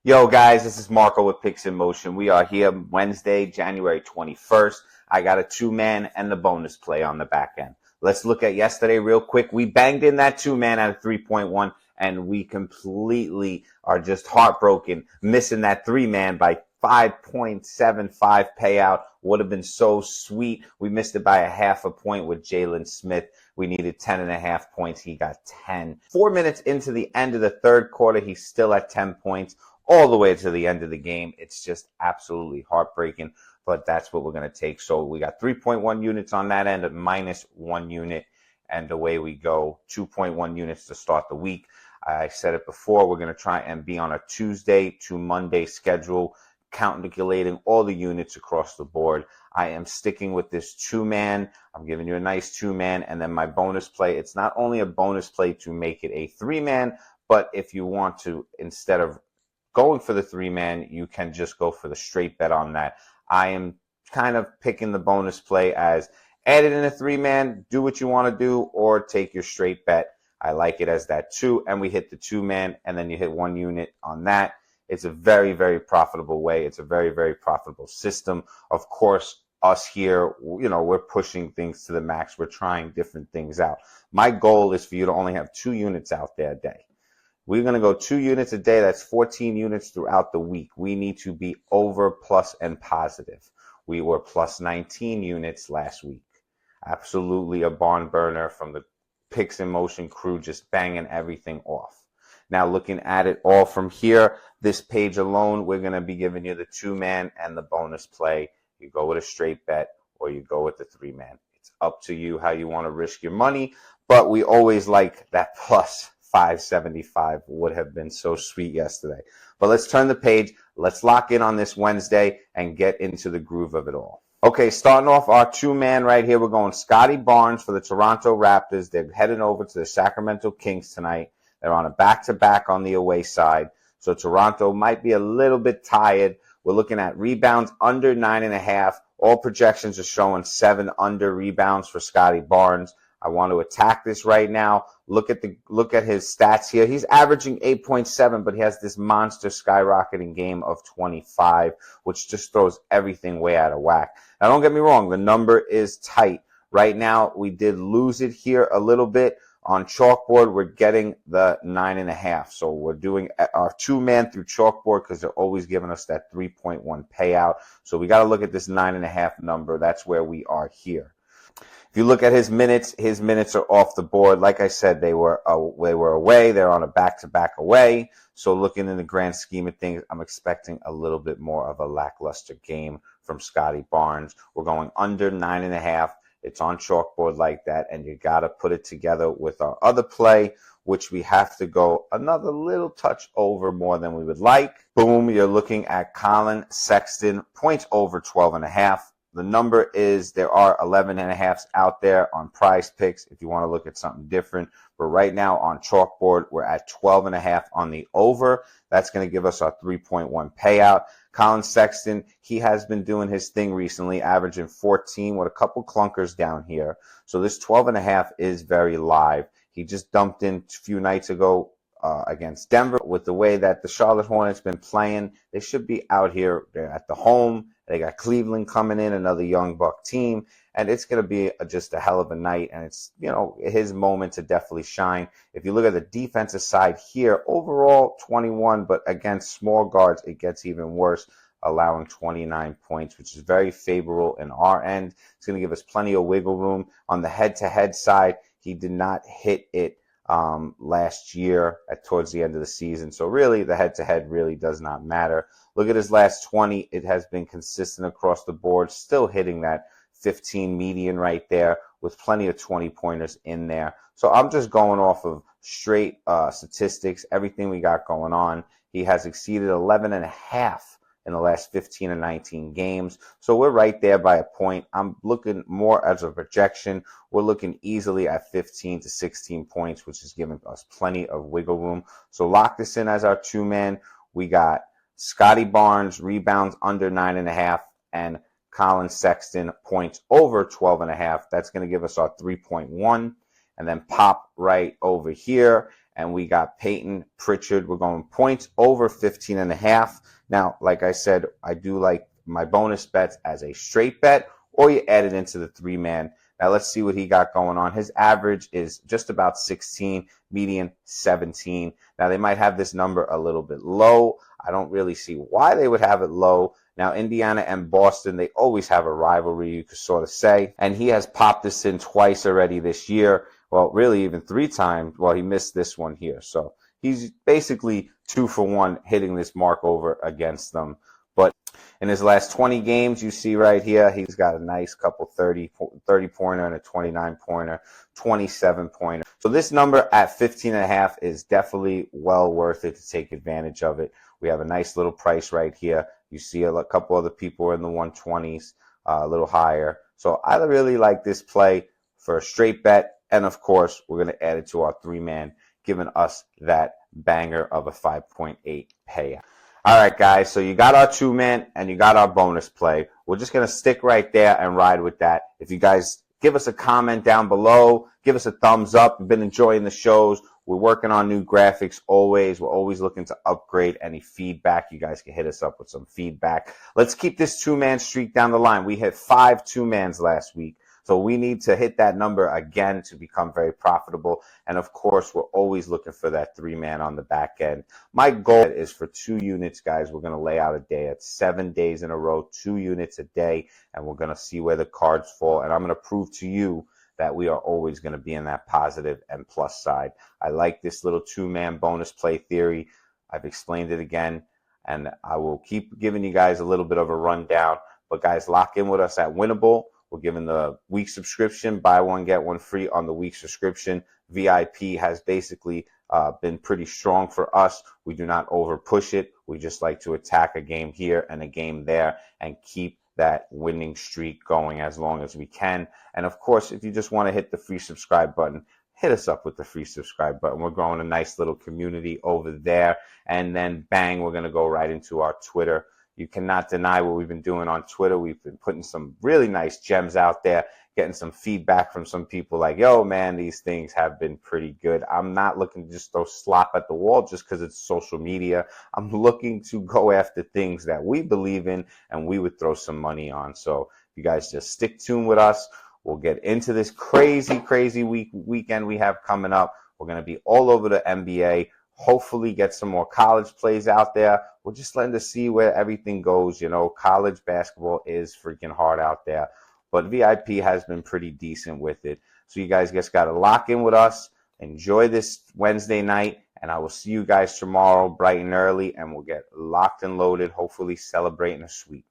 Yo, guys, this is Marco with Picks in Motion. We are here Wednesday, January 21st. I got a two-man and the bonus play on the back end. Let's look at yesterday real quick. We banged in that two-man at a 3.1, and we completely are just heartbroken, missing that three-man by 5.75 payout. Would have been so sweet. We missed it by a half a point with Jalen Smith. We needed 10.5 points. He got 10. 4 minutes into the end of the third quarter, he's still at 10 points. All the way to the end of the game. It's just absolutely heartbreaking, but that's what we're going to take. So we got 3.1 units on that end, minus 1 unit, and away we go. 2.1 units to start the week. I said it before, we're going to try and be on a Tuesday to Monday schedule, calculating all the units across the board. I am sticking with this two-man. I'm giving you a nice two-man, and then my bonus play. It's not only a bonus play to make it a three-man, but if you want to, instead of going for the three-man, you can just go for the straight bet on that. I am kind of picking the bonus play as add it in a three-man, do what you want to do, or take your straight bet. I like it as that two, and we hit the two-man, and then you hit 1 unit on that. It's a very, very profitable way. It's a very, very profitable system. Of course, us here, we're pushing things to the max. We're trying different things out. My goal is for you to only have 2 units out there a day. We're going to go 2 units a day. That's 14 units throughout the week. We need to be over, plus, and positive. We were plus 19 units last week. Absolutely a barn burner from the Picks in Motion crew, just banging everything off. Now, looking at it all from here, this page alone, we're going to be giving you the two-man and the bonus play. You go with a straight bet or you go with the three-man. It's up to you how you want to risk your money, but we always like that plus 575 would have been so sweet yesterday. But let's turn the page. Let's lock in on this Wednesday and get into the groove of it all. Okay, starting off our two-man right here, we're going Scotty Barnes for the Toronto Raptors. They're heading over to the Sacramento Kings tonight. They're on a back-to-back on the away side. So Toronto might be a little bit tired. We're looking at rebounds under 9.5. All projections are showing 7 under rebounds for Scotty Barnes. I want to attack this right now. Look at his stats here. He's averaging 8.7, but he has this monster skyrocketing game of 25, which just throws everything way out of whack. Now, don't get me wrong. The number is tight. Right now, we did lose it here a little bit. On chalkboard, we're getting the 9.5. So we're doing our two-man through chalkboard because they're always giving us that 3.1 payout. So we got to look at this 9.5 number. That's where we are here. If you look at his minutes are off the board. Like I said, they were away. They're on a back-to-back away. So looking in the grand scheme of things, I'm expecting a little bit more of a lackluster game from Scotty Barnes. We're going under 9.5. It's on chalkboard like that, and you got to put it together with our other play, which we have to go another little touch over more than we would like. Boom, you're looking at Colin Sexton, points over 12.5. The number is, there are 11.5s out there on PrizePicks if you want to look at something different. But right now on chalkboard, we're at 12.5 on the over. That's going to give us our 3.1 payout. Colin Sexton, he has been doing his thing recently, averaging 14 with a couple clunkers down here. So this 12.5 is very live. He just dumped in a few nights ago against Denver. With the way that the Charlotte Hornets been playing, they should be out here. They're at the home. They got Cleveland coming in, another young buck team, and it's going to be just a hell of a night, and it's, his moment to definitely shine. If you look at the defensive side here, overall 21, but against small guards, it gets even worse, allowing 29 points, which is very favorable in our end. It's going to give us plenty of wiggle room. On the head-to-head side, he did not hit it last year towards the end of the season. So really, the head-to-head really does not matter. Look at his last 20. It has been consistent across the board, still hitting that 15 median right there with plenty of 20-pointers in there. So I'm just going off of straight statistics, everything we got going on. He has exceeded 11.5 in the last 15 and 19 games. So we're right there by a point. I'm looking more as a projection. We're looking easily at 15 to 16 points, which is giving us plenty of wiggle room. So lock this in as our two-man. We got Scotty Barnes, rebounds under 9.5, and Colin Sexton, points over 12.5. That's going to give us our 3.1. And then pop right over here and we got Peyton Pritchard. We're going points over 15.5. Now, like I said, I do like my bonus bets as a straight bet, or you add it into the 3-man. Now let's see what he got going on. His average is just about 16, median 17. Now they might have this number a little bit low. I don't really see why they would have it low. Now Indiana and Boston, they always have a rivalry, you could sort of say. And he has popped this in twice already this year. Well, really even 3 times. Well, he missed this one here. So he's basically 2 for 1 hitting this mark over against them. But in his last 20 games, you see right here, he's got a nice couple 30-pointer and a 29-pointer, 27-pointer. So this number at 15.5 is definitely well worth it to take advantage of it. We have a nice little price right here. You see a couple other people are in the 120s, a little higher. So I really like this play for a straight bet. And of course, we're going to add it to our 3-man, giving us that banger of a 5.8 payout. All right, guys, so you got our 2-man and you got our bonus play. We're just going to stick right there and ride with that. If you guys give us a comment down below, give us a thumbs up. You've been enjoying the shows. We're working on new graphics always. We're always looking to upgrade. Any feedback, you guys can hit us up with some feedback. Let's keep this 2-man streak down the line. We hit 5 2-mans last week. So we need to hit that number again to become very profitable. And of course, we're always looking for that 3-man on the back end. My goal is for 2 units, guys. We're going to lay out a day at 7 days in a row, 2 units a day, and we're going to see where the cards fall. And I'm going to prove to you that we are always going to be in that positive and plus side. I like this little 2-man bonus play theory. I've explained it again, and I will keep giving you guys a little bit of a rundown. But guys, lock in with us at Winnable. We're giving the week subscription, buy one, get one free on the week subscription. VIP has basically been pretty strong for us. We do not over push it. We just like to attack a game here and a game there and keep that winning streak going as long as we can. And of course, if you just want to hit the free subscribe button, hit us up with the free subscribe button. We're growing a nice little community over there. And then bang, we're going to go right into our Twitter. You cannot deny what we've been doing on Twitter. We've been putting some really nice gems out there, getting some feedback from some people like, yo, man, these things have been pretty good. I'm not looking to just throw slop at the wall just because it's social media. I'm looking to go after things that we believe in and we would throw some money on. So you guys just stick tuned with us. We'll get into this crazy weekend we have coming up. We're going to be all over the NBA. Hopefully get some more college plays out there. We're just letting to see where everything goes. You know, college basketball is freaking hard out there, but VIP has been pretty decent with it. So you guys just got to lock in with us. Enjoy this Wednesday night, and I will see you guys tomorrow bright and early, and we'll get locked and loaded, hopefully celebrating a sweep.